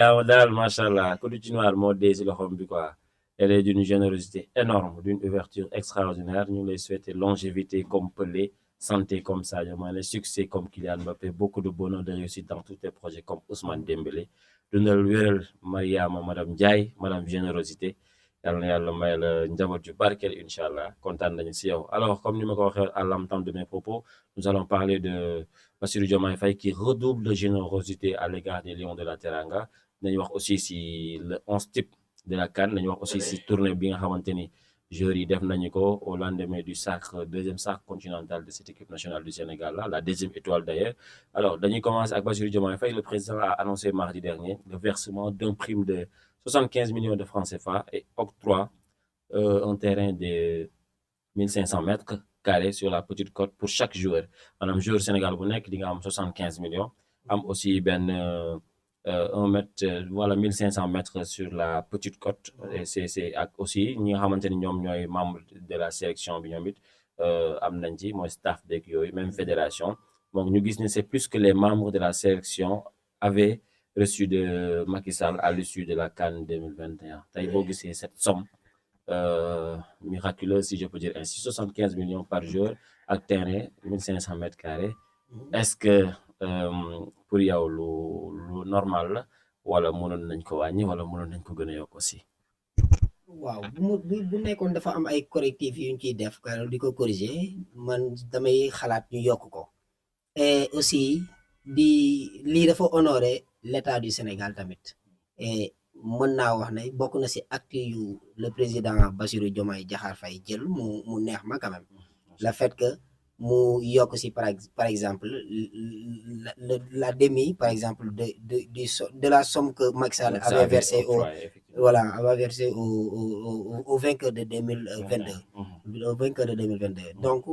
waaw daal macha allah ku du ci noir moo dee si loxoom bi quoi. Elle est d'une générosité énorme, d'une ouverture extraordinaire. Ñu ngi lay souhaiter longévité comme Pelé, santé comme Sadio Mané, succès comme Kylian Mbappé, beaucoup de bonheur, de réussite dans tous tes projets comme Ousmane Dembélé. Dundal wéral Mariama madame Ndiaye, madame générosité. Yàlla na yàlla may la njaboot ju barkeel incha allah kontaan nañu si yow. Alors comme ni ma ko waxee à l'entame de mes propos, nous allons parler de Bassirou Diomaye Faye qui redouble de générosité à l'égard des Lions de la Teranga. Nañu wax aussi si le 11 type de la CAN, nañu wax aussi si tournée bi nga xamante ni joueurs yi def nañu ko au lendemain du sacre deuxième sacre continental de cette équipe nationale du Sénégal là, la deuxième étoile d'ailleurs. Alors dañuy commencer ak Bassirou Diomaye Faye. Le président a annoncé mardi dernier le versement d'un prime de 75 millions de francs CFA et octroie un terrain de 1500 mètres carrés sur la Petite Côte pour chaque joueur. Maanaam joueur Sénégal bu nekk di nga am 75 millions, am aussi benn 1 mètre, voilà 1500 mètres sur la Petite Côte. Et c'est ak aussi ñi nga xamante ni ñoom ñooy membre de la sélection bi ñoom it am nañ ci mooy staff beeg yooyu même fédération. Donc ñu gis ne c'est plus que les membres de la sélection avaient reçu de Macky Sall à l'issue de la CAN 2021. tey boo gisee cette somme miraculeuse, si je peux dire ainsi, 75 millions par jour ak terrain 1500 mètres carrés. Est-ce que pour yow lu normal la wala mënoon nañ ko wàññi wala mënoon nañ ko gën a yokk aussi? waaw bu nekkoon dafa am ay correctifs yu ñu ciy def di ko corriger, man damay xalaat ñu yokk ko. Et aussi lii dafa honorer l'état du Sénégal tamit. Et mën naa wax ne bokk na ci acte yu le président Bassirou Diomaye Diakhar Faye jël mu neex ma quand même. Le fait que mu yokk ci par exemple la demi par exemple de la somme que Macky Sall avait versé au vainqueur de 2022 au vainqueur de 2022. Donc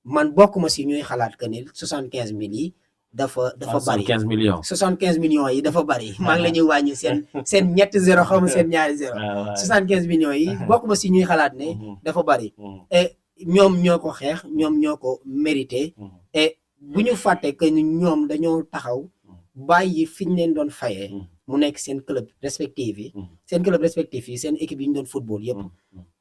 man bokkuma ci ñuy xalaat que ni 75 000 yi dafa bari. 75 millions yi dafa bari. maa ngi la ñuy wàññi seen ñetti zéro xaw ma seen ñaari zéro. 75 millions yi bokkuma ci ñuy xalaat ne dafa bari. Et ñoom ñoo ko xeex, ñoom ñoo ko mérité. Et bu ñu fàtte que ñoom dañoo taxaw bàyyi fi ñu leen doon fayee mu nekk seen club respectif yi. seen club respectif yi seen équipe yi ñu doon football yëpp.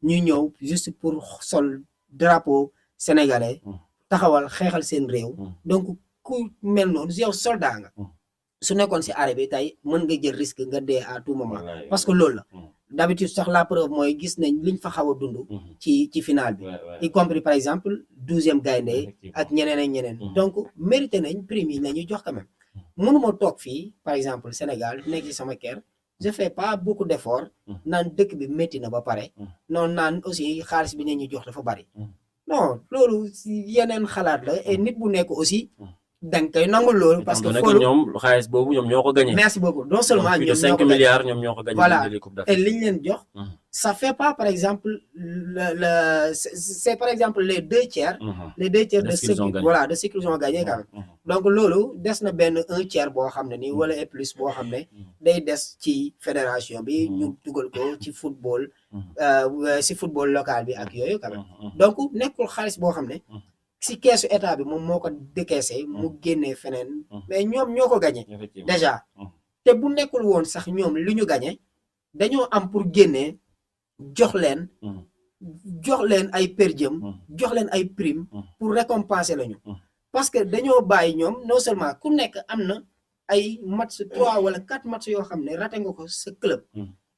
ñu ñëw juste pour sol drapeau sénégalais taxawal xeexal seen réew. Donc ku mel noonu yow soldat nga. su nekkoon ci arrêt bi tey mën nga jël risque nga dee à tout moment. parce que loolu la. D'habitude sax la preuve mooy gis nañ liñ fa xaw a dund. ci final bi. y compris par exemple 12e gaynde ak ñeneen ak ñeneen. donc mérité nañ prime yi nañu jox quand même. mënuma toog fii par exemple Sénégal nekk ci sama kër je fais pas beaucoup d'efforts. naan dëkk bi métti na ba pare. noonu naan aussi xaalis bi ñu jox dafa bari. non loolu yeneen xalaat la et nit bu nekk aussi. danga koy nangu loolu parce que fóolu ñoom xaalis boobu ñoom ñoo ko gagné. merci beaucoup non seulement ñoom 5 milliards ñoom ñoo ko gagné. voilà et liñ leen jox. ça fait pas par exemple c'est par exemple les 2/3. les 2/3 de ce qu'ils ont gagné quand même. donc loolu des na benn 1/3 boo xam ne nii wala et plus boo xam ne day des ci fédération bi ñu dugal ko ci football. ci football local bi ak yooyu quand même. donc nekkul xaalis boo xam ne. ci keesu état bi moom moo ko décaissé mu génnee feneen. mais ñoom ñoo ko gagné. déjà te bu nekkul woon sax ñoom li ñu gagné dañoo am pour génnee jox leen ay per diem jox leen ay prime pour récompenser lañu. parce que dañoo bàyyi ñoom non seulement ku nekk am na ay match 3 wala 4 match yoo xam ne raté nga ko sa club.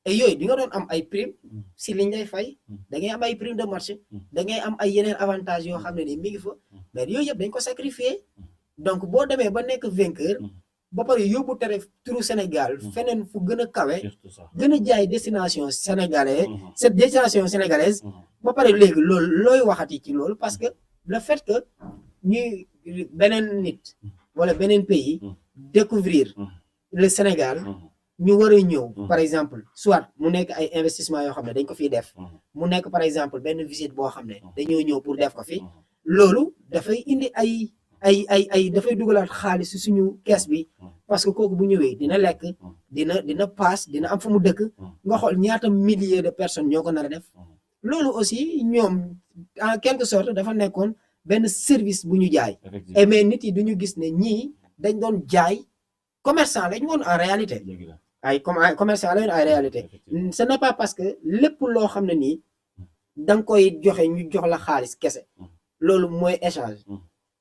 et yooyu di nga doon am ay prime si liñ lay fay da ngay am ay prime de match da ngay am ay yeneen avantages yoo xam ne ni mi ngi fa mais yooyu yëpp dañ ko sacrifier. donc boo demee ba nekk vainqueur ba pare yóbbu tere turu Sénégal feneen fu gën a kawe gën a jaay destination sénégalaise cette destination sénégalaise ba pare léegi loolu looy waxati ci loolu parce que le fait que ñuy beneen nit wala beneen pays découvrir le Sénégal ñu war a ñëw par exemple soit mu nekk ay investissement yoo xam ne dañ ko fiy def mu nekk par exemple benn visite boo xam ne dañoo ñëw pour def ko fi loolu dafay indi ay dafay dugalaat xaalis suñu kees bi parce que kooku bu ñëwee dina lekk dina paas dina am fu mu dëkk nga xool ñaata milliers de personnes ñoo ko nar a def loolu aussi ñoom en quelque sorte dafa nekkoon benn service bu ñu jaay mais nit yi duñu gis ne ñii dañ doon jaay commerçant lañ woon en réalité ay commerçant la ay réalité ce n'est pas parce que lépp loo xam ne nii da nga koy joxe ñu jox la xaalis kese loolu mooy échange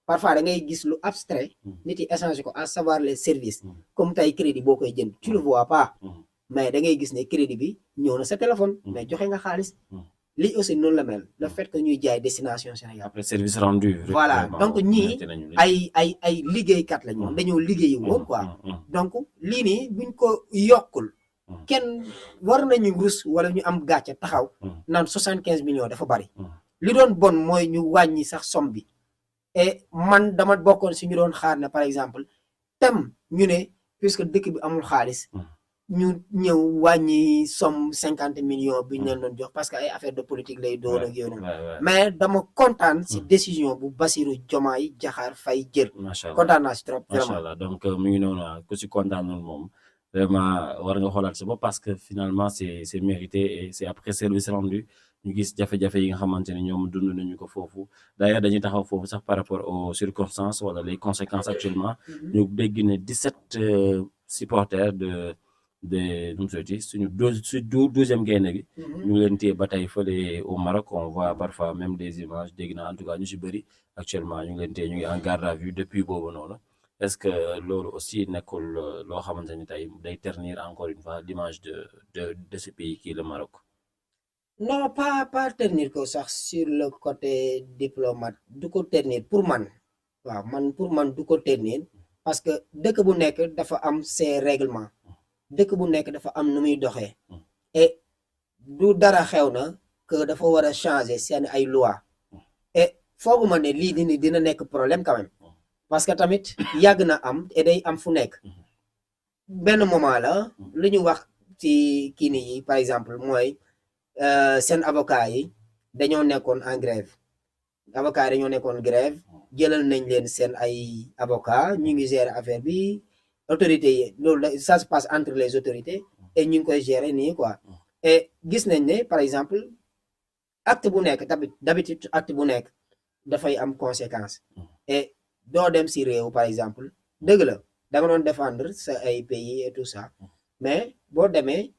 parfois da ngay gis lu abstrait nit yi échange ko à savoir les services comme tey crédit boo koy jënd tu le vois pas mais da ngay gis ne crédit bi ñëw na sa téléphone mais joxe nga xaalis lii aussi noonu la mel le fait que ñuy jaay destination Sénégal après service rendu voilà donc ñii ay liggéeykat la ñoom dañoo liggéeyi woon quoi donc lii nii buñ ko yokkul kenn war nañu rus wala ñu am gàcce taxaw naan 75 millions dafa bari li doon bon mooy ñu wàññi sax somme bi et man dama bokkoon si ñu doon xaar ne par exemple tem ñu ne puisque dëkk bi amul xaalis ñu ñëw wàññi somme 50 millions bi ñu leen doon jox parce que ay affaire de politique lay doon ak yooyu mais dama kontaan si décision bu Bassirou Diomaye Diakhar Faye jël kontaan naa si trop macha allah donc mu ngi noonu ku si kontaan noonu moom vraiment war nga xoolaat sa bopp parce que finalement c'est mérité et c'est après service rendu ñu gis jafe-jafe yi nga xamante ne ñoom dund nañu ko foofu d'ailleurs dañuy taxaw foofu sax par rapport aux circonstances wala les conséquences actuellement ñu dégg ne 17 supporters de nu mu sotti suñu 12e gaynde gi ñu ngi leen téye ba tey fële au Maroc on voit parfois même des images dégg naa en tout cas ñu si bëri actuellement ñu ngi leen téye ñu ngi en garde à vue depuis boobu noonu est-ce que loolu aussi nekkul loo xamante ni tey day ternir encore une fois l'image de ce pays qui est le Maroc non pas ternir ko sax sur le côté diplomate du ko ternir pour man waaw man pour man du ko ternir parce que dëkk bu nekk dafa am ses règlements dëkk bu nekk dafa am nu muy doxee et du dara xew na que dafa war a changer seen ay loi et fooguma ne lii dina nekk problème quand même parce que tamit yàgg na am et day am fu nekk benn moment la lu ñu wax ci kii nii par exemple mooy seen avocat yi dañoo nekkoon en grève avocat yi dañoo nekkoon grève jëlal nañ leen seen ay avocat ñu ngi gérer affaire bi autorités yi loolu ça se passe entre les autorités et ñu ngi koy gérer nii quoi et gis nañ ne par exemple acte bu nekk d'habitude acte bu nekk dafay am conséquence et doo dem si réew par exemple dëgg la da nga doon défendre sa ay pays et tout ça mais boo demee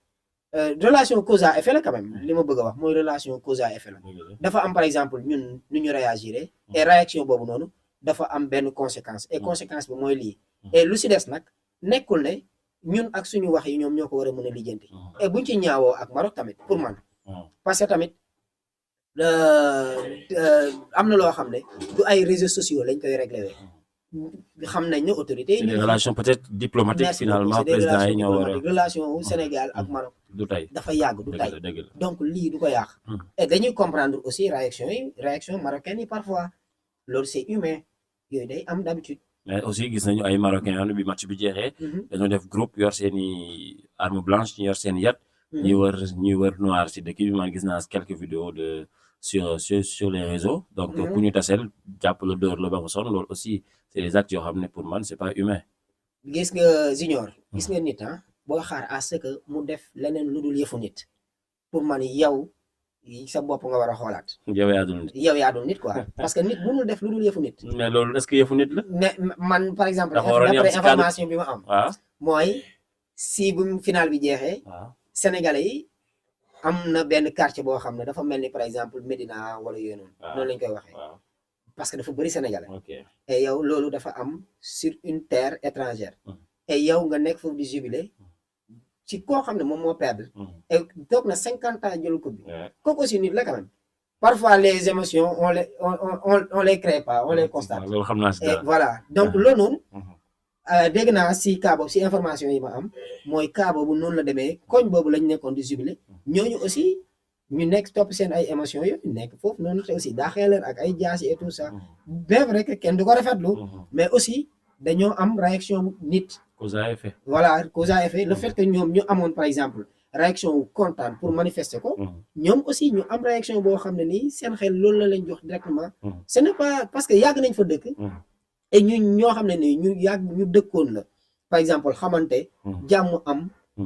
relation cause à effet la quand même li ma bëgg a wax mooy relation cause à effet la dafa am par exemple ñun nu ñu réagir et réaction boobu noonu dafa am benn conséquence et conséquence bi mooy lii et lu si des nag nekkul ne ñun ak suñu wax yi ñoom ñoo ko war a mën a lijjanti et buñ ci ñaawoo ak Maroc tamit pour man parce que tamit am na loo xam ne du ay réseaux sociaux lañ koy réglé xam nañ ne autorité yi. c'est des relations peut-être diplomatiques finalement président yi ñoo war a relation wu Sénégal ak Maroc. du tey dafa yàgg du tey donc lii du ko yàq. et dañuy comprendre aussi réaction marocaine yi parfois loolu c'est humain yooyu day am d'habitude. mais aussi gis nañu ay marocains bi match bi jeexee. dañoo def groupe yor seeni arme blanche ñu yor seen yat. ñuy wër noir si dëkk bi man gis naa quelques vidéos de sur les réseaux. donc ku ñu taseel jàpp la dóor la ba nga sonn loolu aussi c'est des actes yoo xam ne pour man c'est pas humain. gis nga Junior. gis nga nit boo xaar à ce que mu def leneen lu dul yëfu nit pour man yow sa bopp nga war a xoolaat. yow yaa dul nit quoi parce que nit mënul def lu dul yëfu nit. mais loolu est-ce que yëfu nit la. mais man par exemple. d'après information bi ma am. waaw mooy si bu final bi jeexee. waaw Sénégalais yi am na benn quartier boo xam ne dafa mel ni par exemple Médina wala yooyu noonu. noonu lañ koy waxee. parce que dafa bëri Sénégalais. et yow loolu dafa am sur une terre étrangère. et yow nga nekk foofu di jubilé ci koo xam ne moom moo perdre. et toog na 50 ans jël coupe bi. kooku aussi nit la quand même. parfois les émotions on les crée pas on les constate. loolu xam naa si dara et voilà donc loolu noonu. dégg naa si cas boobu si information yi ma am mooy cas boobu noonu la demee koñ boobu lañ nekkoon di jubilé ñooñu aussi ñu nekk topp seen ay émotions yooyu nekk foofu noonu te aussi daa xeeleen ak ay jaasi et tout ça bien vrai que kenn du ko rafetlu mais aussi dañoo am réaction nit. cause à effet. voilà cause à effet le fait que ñoom ñu amoon par exemple réaction wu kontaan pour manifester ko. ñoom aussi ñu am réaction boo xam ne nii seen xel loolu la lañ jox directement. ce n'est pas parce que yàgg nañ fa dëkk. et ñoo xam ne nii ñu dëkkoon la par exemple xamante. jàmm am.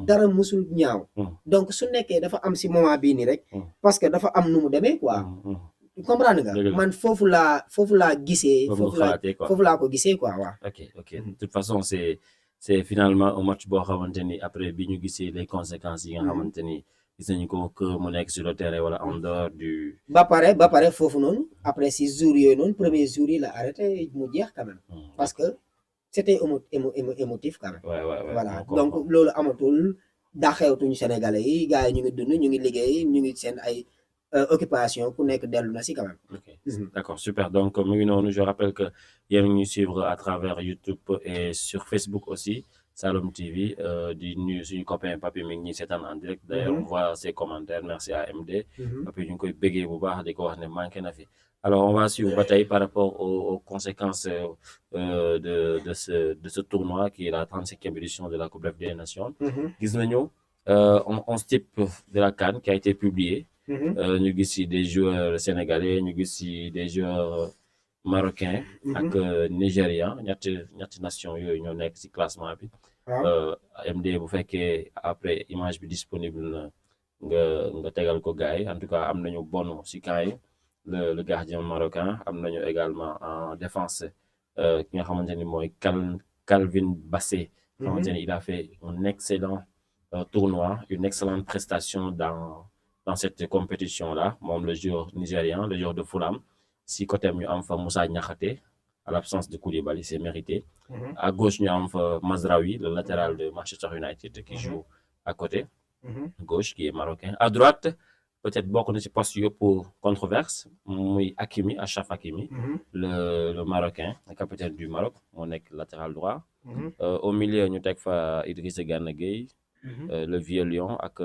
dara musul ñaaw. donc su nekkee dafa am si moment bii nii rek. parce que dafa am nu mu demee quoi. comprendre nga man foofu laa gisee. foofu laa ko gisee quoi waaw. ok de toute façon c'est c'est finalement un match boo xamante ni après bi ñu gisee les conséquences yi nga xamante ni gis nañu ko que mu nekk sur le terrain wala en dehors du. ba pare foofu noonu après 6 jours yooyu noonu premier jour yi la arrêté mu jeex quand même. parce que c'était émotif quand même. voilà donc loolu amatul daaxewtuñu Sénégalais yi gars yi ñu ngi dund ñu ngi liggéey ñu ngi seen ay occupation ku nekk dellu na si quand même. Ok, d'accord, super. Donc mu ngi noonu je rappelle que yéen ñu suivre à travers YouTube et sur Facebook aussi. Saloum TV di nuyu suñu copain Papi mi ngi ñuy seetaan en direct d'ailleurs on voit ses commentaires merci à MD Papi ñu ngi koy béggee bu baax di ko wax ne manqué na fi alors on va suivre ba tey par rapport aux conséquences de ce tournoi qui est la 35e édition de la Coupe d'Afrique des Nations gis nañu 11 types de la CAN qui a été publié ñu gis ci des joueurs sénégalais ñu gis ci des joueurs marocains ak nigérian ñetti nation yooyu ñoo nekk ci classement bi MD bu fekkee après image bi disponible na nga tegal ko gars yi en tout cas am nañu Bono ci camp yi le gardien marocain am nañu également en défense ki nga xamante ni mooy Calvin Bassé xamante ni il a fait un excellent tournoi une excellente prestation dans cette compétition là moom le joueur nigérian le joueur de Fulham si côté ñu am fa Moussa Niakhaté à l'absence de Koulibaly c'est mérité à gauche ñu am fa Mazraoui le latéral de Manchester United qui joue à côté gauche qui est marocain à droite peut-être bokk na ci poste yëpp controverse muy Hakimi Achraf Hakimi le marocain le capitaine du Maroc moo nekk latéral droit au milieu ñu teg fa Idrissa Gana Gueye le vieux lion ak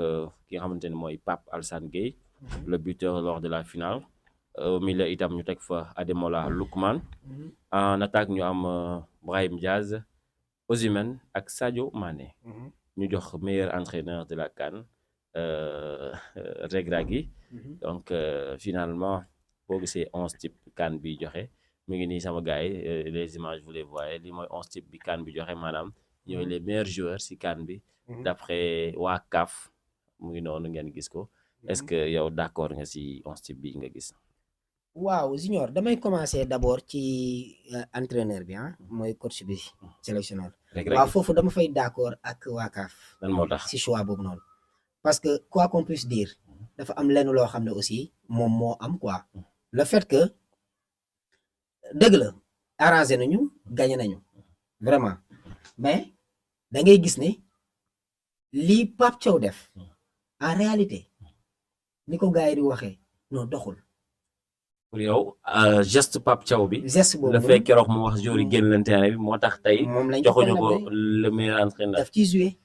ki nga xamante ne mooy Pape Alassane Gueye le buteur lors de la finale au milieu itam ñu teg fa Ademola Lookman en attaque ñu am Brahim Diaz Osimhen ak Sadio Mané ñu jox meilleur entraîneur de la CAN Regragui donc finalement boo gisee 11 type CAN bi joxe mu ngi nii sama gars yi les images vous les voyez li mooy 11 type bi CAN bi joxe maanaam ñooy les meilleurs joueurs ci CAN bi d'après waa CAF mu ngi noonu ngeen gis ko est-ce que yow d'accord nga ci 11 type bi nga gis waaw Junior damay commencer d'abord ci entraîneur bi mooy coach bi sélectionneur waaw foofu dama fay d'accord ak waa CAF lan moo tax ci choix boobu noonu parce que quoi qu'on puisse dire dafa am lenn loo xam ne aussi moom moo am quoi le fait que dëgg la arrangé nañu gagné nañu vraiment mais da ngay gis ne lii Pape Thiaw def en réalité ni ko gars yi di waxee non doxul. pour yow geste Pape Thiaw bi. geste boobu la fekk keroog mu wax jour yi génn leen terrain bi moo tax tey. moom lañ joxuñu ko le meilleur entraîneur. daf ciy joué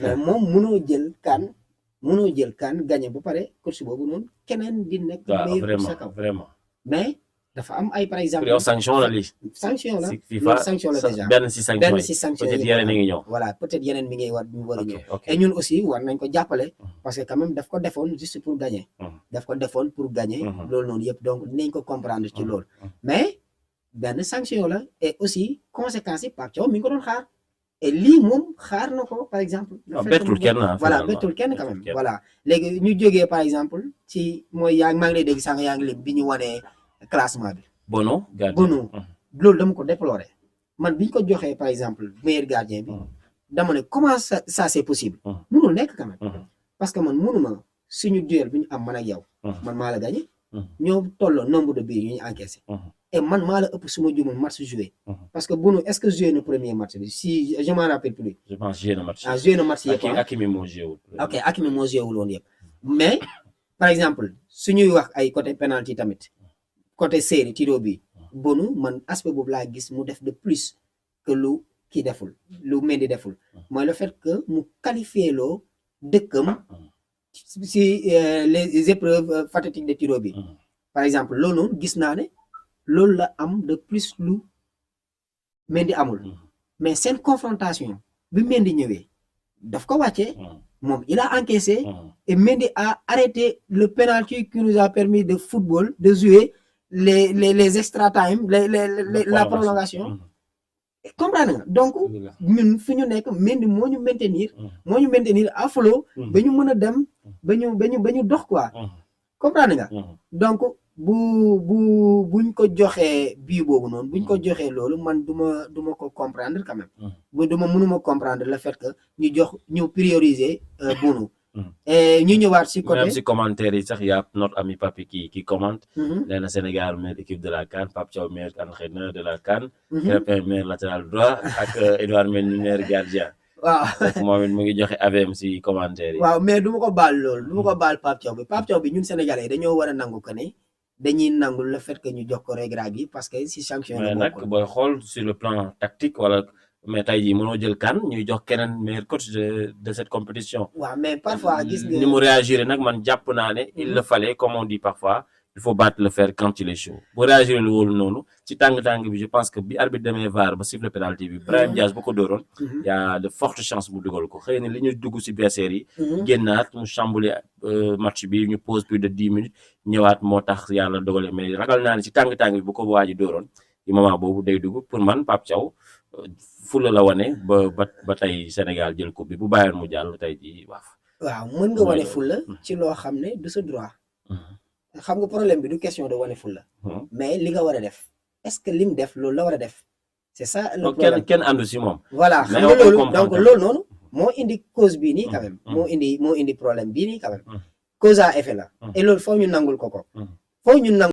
mais moom mënoo jël kan gagné ba pare coach boobu noonu keneen di nekk. waaw vraiment vraiment. mais dafa am ay par exemple. pour yow sanction la lii. sanction la FIFA sanction la déjà benn si sanction yi peut-être yeneen mi ngi ñëw. voilà peut-être yeneen mi ngi war a ñëw. et ñun aussi war nañ ko jàppale. parce que quand même daf ko defoon juste pour gagner. daf ko defoon pour gagner. loolu noonu yëpp donc dinañ ko comprendre ci loolu. mais benn sanction la et aussi conséquences yi Pape Thiaw mi ngi ko doon xaar. et lii moom xaar na ko par exemple. bettul kenn voilà bettul kenn quand même voilà léegi ñu jógee par exemple ci mooy maa ngi lay dégg sànq yaa ngi lim bi ñu wanee classement bi. Bono loolu dama ko déplorer man bi ñu ko joxee par exemple meilleur gardien bi dama ne comment ça c'est possible. mënul nekk quand même. parce que man mënuma suñu duel bi ñu am man ak yow. man maa la gagné. ñoo tolloo nombre de buts yu ñu encaissé. et man maa la ëpp suma jumul match joué. parce que Bono est-ce que joué na premier match bi si je m'en rappelle plus. je pense joué na match. joué na match yëpp Hakimi moo joué wul. ok Hakimi moo joué wul woon yëpp. mais par exemple suñuy wax ay côté penalty tamit côté série tiro bi Bono man aspect boobu laa gis mu def de plus que lu kii deful lu Mendy deful mooy le fait que mu qualifié loo dëkkam si les épreuves fatidiques de tiro bi. par exemple loolu noonu gis naa ne. loolu la am de plus lu Mendy amul mais seen confrontation bi Mendy ñëwee daf ko wàccee moom il a encaissé et Mendy a arrêté le penalty qui nous a permis de football de jouer les extra time la prolongation comprendre nga donc ñun fi ñu nekk Mendy moo ñu maintenir à flot ba ñu mën a dem ba ñu dox quoi comprendre nga donc buñ ko joxee bii boobu noonu buñ ko joxee loolu man duma ko comprendre quand même mënuma comprendre le fait que ñu prioriser Bouna ñu ñëwaat si côté même si commentaire yi sax y a notre ami Papi qui commente nee na Sénégal meilleure équipe de la CAN, Pape Thiaw meilleur entraîneur de la CAN, Krépin meilleur latéral droit ak Edouard Mendy meilleur gardien. waaw donc moom it mu ngi joxe AVM si commentaire yi. waaw mais du ma ko baal loolu du ma ko baal Pape Thiaw bi ñun Sénégalais dañoo war a nangu que ne dañuy nangu le fait que ñu jox ko regrag bi parce que si sanction mais nag booy xool sur le plan tactique wala mais tey jii mënoo jël CAN ñuy jox keneen meilleur coach de cette compétition. waaw mais parfois gis nga ni mu réagir nag man jàpp naa ne il le fallait comme on dit parfois il faut battre le fer quand il est chaud bu réagir lu wóolu noonu ci tàng-tàng bi je pense que bi arbitre demee VAR ba siffle penalty bi Brahim Diaz bu ko dóoroon y a de fortes chances mu dugal ko xëy na li ñu dugg si BCR yi génnaat mu chamboulé match bi ñu pause plus de 10 minutes ñëwaat moo tax yàlla dogale mais ragal naa ne ci tàng-tàng bi bu ko waaji dóoroon yi moment boobu day dugg pour man Pape Thiaw fulla la wane ba tey Sénégal jël coupe bi bu bàyyoon mu jàll tey ji waaf waaw mën nga wane fulla ci loo xam ne du sa droit xam nga problème bi du question de wane fulla mais li nga war a def est-ce que lim def loolu la war a def c'est ça le problème kenn àndu si moom voilà xam nga loolu donc loolu noonu moo indi cause bii nii quand même moo indi problème bii nii quand même cause à effet la et loolu foo ñu nangul ko foo ñu nangul